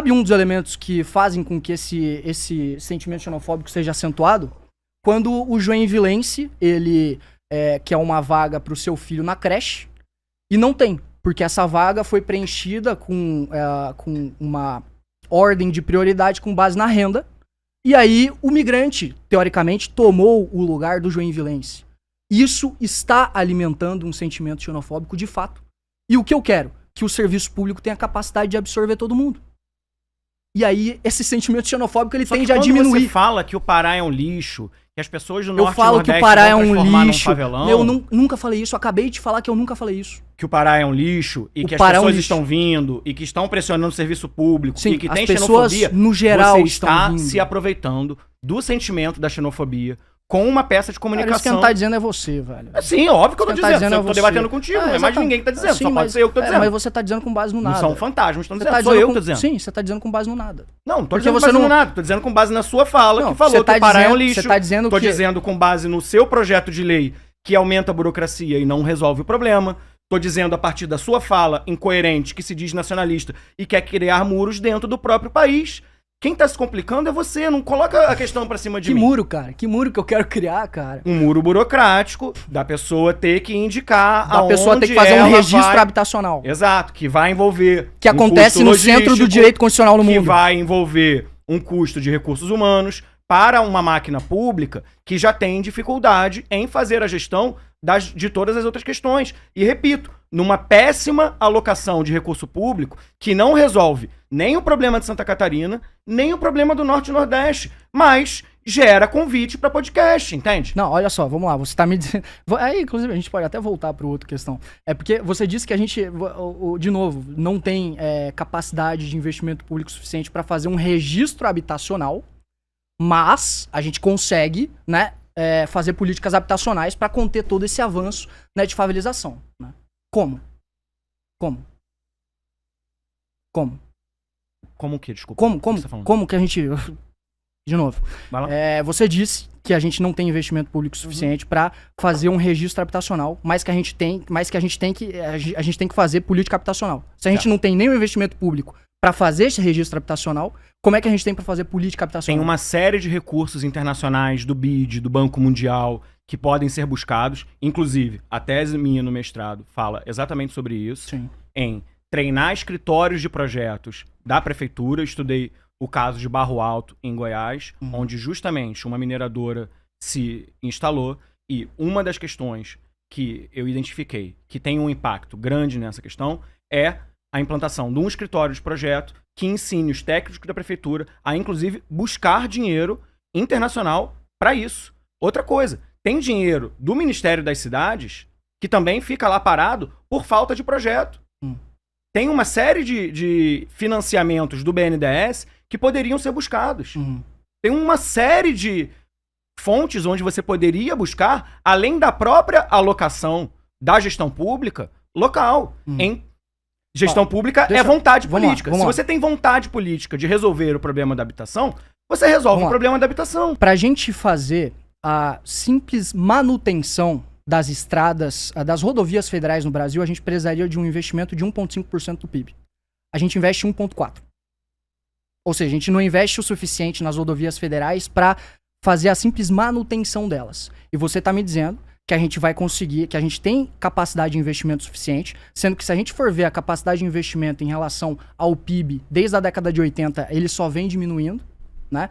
sabe um dos elementos que fazem com que esse sentimento xenofóbico seja acentuado? Quando o joinvilense, ele quer uma vaga pro seu filho na creche e não tem, porque essa vaga foi preenchida com uma ordem de prioridade com base na renda, e aí o migrante, teoricamente, tomou o lugar do joinvilense. Isso está alimentando um sentimento xenofóbico de fato. E o que eu quero? Que o serviço público tenha a capacidade de absorver todo mundo. E aí, esse sentimento xenofóbico, ele tende a diminuir. Você fala que o Pará é um lixo, que as pessoas do Norte eu falo e Nordeste que o Pará é vão um transformar num lixo. favelão. Eu nunca falei isso, eu acabei de falar que eu nunca falei isso. Que o Pará é um lixo e O que as Pará é um pessoas lixo. estão vindo e que estão pressionando o serviço público Sim, e que as tem pessoas, xenofobia, no geral, você estão está vindo. se aproveitando do sentimento da xenofobia com uma peça de Cara, comunicação. isso que não tá dizendo é você, velho. Sim, óbvio que eu tô Isso que tá dizendo. dizendo é Eu tô você. debatendo contigo, não é mais ninguém que tá dizendo. Sim, Só pode ser eu que tô dizendo. Mas você tá dizendo com base no Não nada. são fantasmas, estão Você dizendo. tá Sou eu dizendo que tô dizendo. Sim, você tá dizendo com base no nada. Não, tô Porque dizendo com você base não- no nada. Tô dizendo com base na sua fala, Não, que falou você que tá o Pará é um dizendo- lixo. você tá dizendo Tô que- dizendo com base no seu projeto de lei que aumenta a burocracia e não resolve o problema. Tô dizendo a partir da sua fala incoerente, que se diz nacionalista e quer criar muros dentro do próprio país. Quem tá se complicando é você, não coloca a questão pra cima de Que mim. muro, cara? Que muro que eu quero criar, cara? Um muro burocrático da pessoa ter que indicar Da pessoa ter que fazer um ela registro vai... habitacional. Exato, que vai envolver Que um acontece custo no centro do logístico, direito constitucional no que mundo. vai envolver um custo de recursos humanos para uma máquina pública que já tem dificuldade em fazer a gestão de todas as outras questões. E repito, numa péssima alocação de recurso público que não resolve nem o problema de Santa Catarina, nem o problema do Norte e Nordeste, mas gera convite para podcast, entende? Não, olha só, vamos lá, você tá me dizendo... Aí, inclusive, a gente pode até voltar para outra questão. É porque você disse que a gente, de novo, não tem capacidade de investimento público suficiente para fazer um registro habitacional, mas a gente consegue, né, fazer políticas habitacionais para conter todo esse avanço, né, de favelização. Né? Como? Como o quê? Desculpa. Como O que você tá falando? como que a gente... De novo, Vai lá. você disse que a gente não tem investimento público suficiente para fazer um registro habitacional, mas que a gente tem que fazer política habitacional. Se a gente não tem nenhum investimento público para fazer esse registro habitacional, como é que a gente tem para fazer política habitacional? Tem uma série de recursos internacionais do BID, do Banco Mundial, que podem ser buscados. Inclusive, a tese minha no mestrado fala exatamente sobre isso. Sim. Em treinar escritórios de projetos da prefeitura. Eu estudei o caso de Barro Alto, em Goiás, onde justamente uma mineradora se instalou. E uma das questões que eu identifiquei que tem um impacto grande nessa questão é a implantação de um escritório de projeto que ensine os técnicos da prefeitura a, inclusive, buscar dinheiro internacional para isso. Outra coisa, tem dinheiro do Ministério das Cidades que também fica lá parado por falta de projeto. Tem uma série de financiamentos do BNDES que poderiam ser buscados. Tem uma série de fontes onde você poderia buscar, além da própria alocação da gestão pública local. Em gestão pública é vontade política. Se você tem vontade política de resolver o problema da habitação, você resolve o problema da habitação. Pra gente fazer a simples manutenção das estradas, das rodovias federais no Brasil, a gente precisaria de um investimento de 1,5% do PIB. A gente investe 1,4%. Ou seja, a gente não investe o suficiente nas rodovias federais para fazer a simples manutenção delas. E você tá me dizendo que a gente vai conseguir, que a gente tem capacidade de investimento suficiente, sendo que se a gente for ver a capacidade de investimento em relação ao PIB, desde a década de 80, ele só vem diminuindo, né?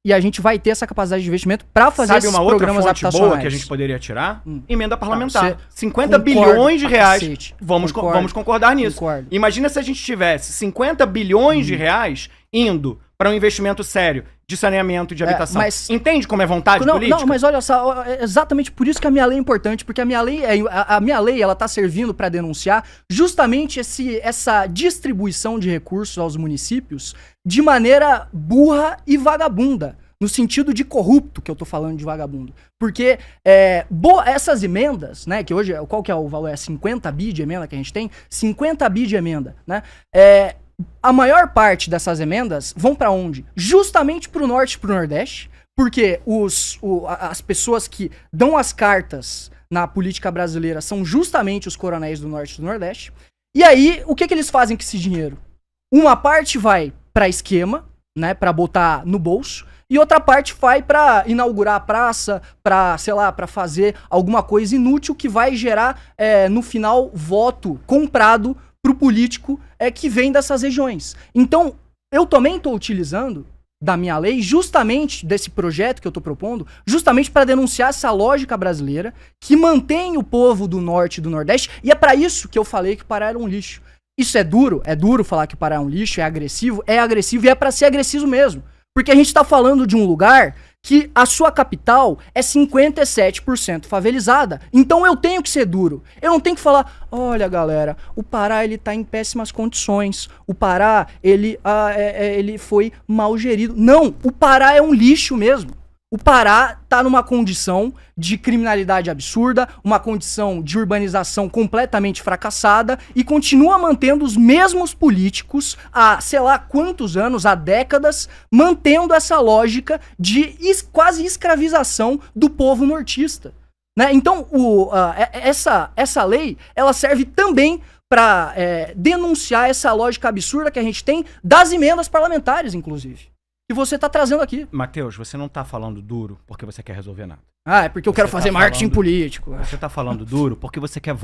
E a gente vai ter essa capacidade de investimento para fazer esses programas habitacionais. Sabe uma outra fonte boa que a gente poderia tirar? Emenda parlamentar. 50 concordo bilhões de reais. cacete. Vamos Concordo. concordar nisso. Concordo. Imagina se a gente tivesse 50 bilhões de reais indo para um investimento sério de saneamento e de habitação. Mas- Entende como é vontade política? Não, mas olha só, é exatamente por isso que a minha lei é importante, porque a minha lei ela tá servindo para denunciar justamente essa distribuição de recursos aos municípios de maneira burra e vagabunda, no sentido de corrupto que eu tô falando de vagabundo. Porque essas emendas, né, que hoje, qual que é o valor? É 50 bi de emenda que a gente tem? 50 bi de emenda, né? A maior parte dessas emendas vão pra onde? Justamente pro Norte e pro Nordeste, porque as pessoas que dão as cartas na política brasileira são justamente os coronéis do Norte e do Nordeste. E aí, o que eles fazem com esse dinheiro? Uma parte vai pra esquema, né, pra botar no bolso, e outra parte vai pra inaugurar a praça, pra, sei lá, pra fazer alguma coisa inútil que vai gerar, no final, voto comprado pro político que vem dessas regiões. Então, eu também tô utilizando da minha lei, justamente desse projeto que eu tô propondo, justamente para denunciar essa lógica brasileira que mantém o povo do norte e do nordeste, e é para isso que eu falei que o Pará era um lixo. Isso é duro falar que o Pará é um lixo, é agressivo e é para ser agressivo mesmo. Porque a gente tá falando de um lugar que a sua capital é 57% favelizada. Então eu tenho que ser duro. Eu não tenho que falar, olha galera, o Pará ele tá em péssimas condições. O Pará, ele foi mal gerido. Não, o Pará é um lixo mesmo. O Pará tá numa condição de criminalidade absurda, uma condição de urbanização completamente fracassada e continua mantendo os mesmos políticos há, sei lá quantos anos, há décadas, mantendo essa lógica de quase escravização do povo nortista. Né? Então, essa lei, ela serve também para denunciar essa lógica absurda que a gente tem das emendas parlamentares, inclusive. Que você tá trazendo aqui. Matheus, você não tá falando duro porque você quer resolver nada. É porque eu quero fazer marketing político. Você tá falando duro porque você quer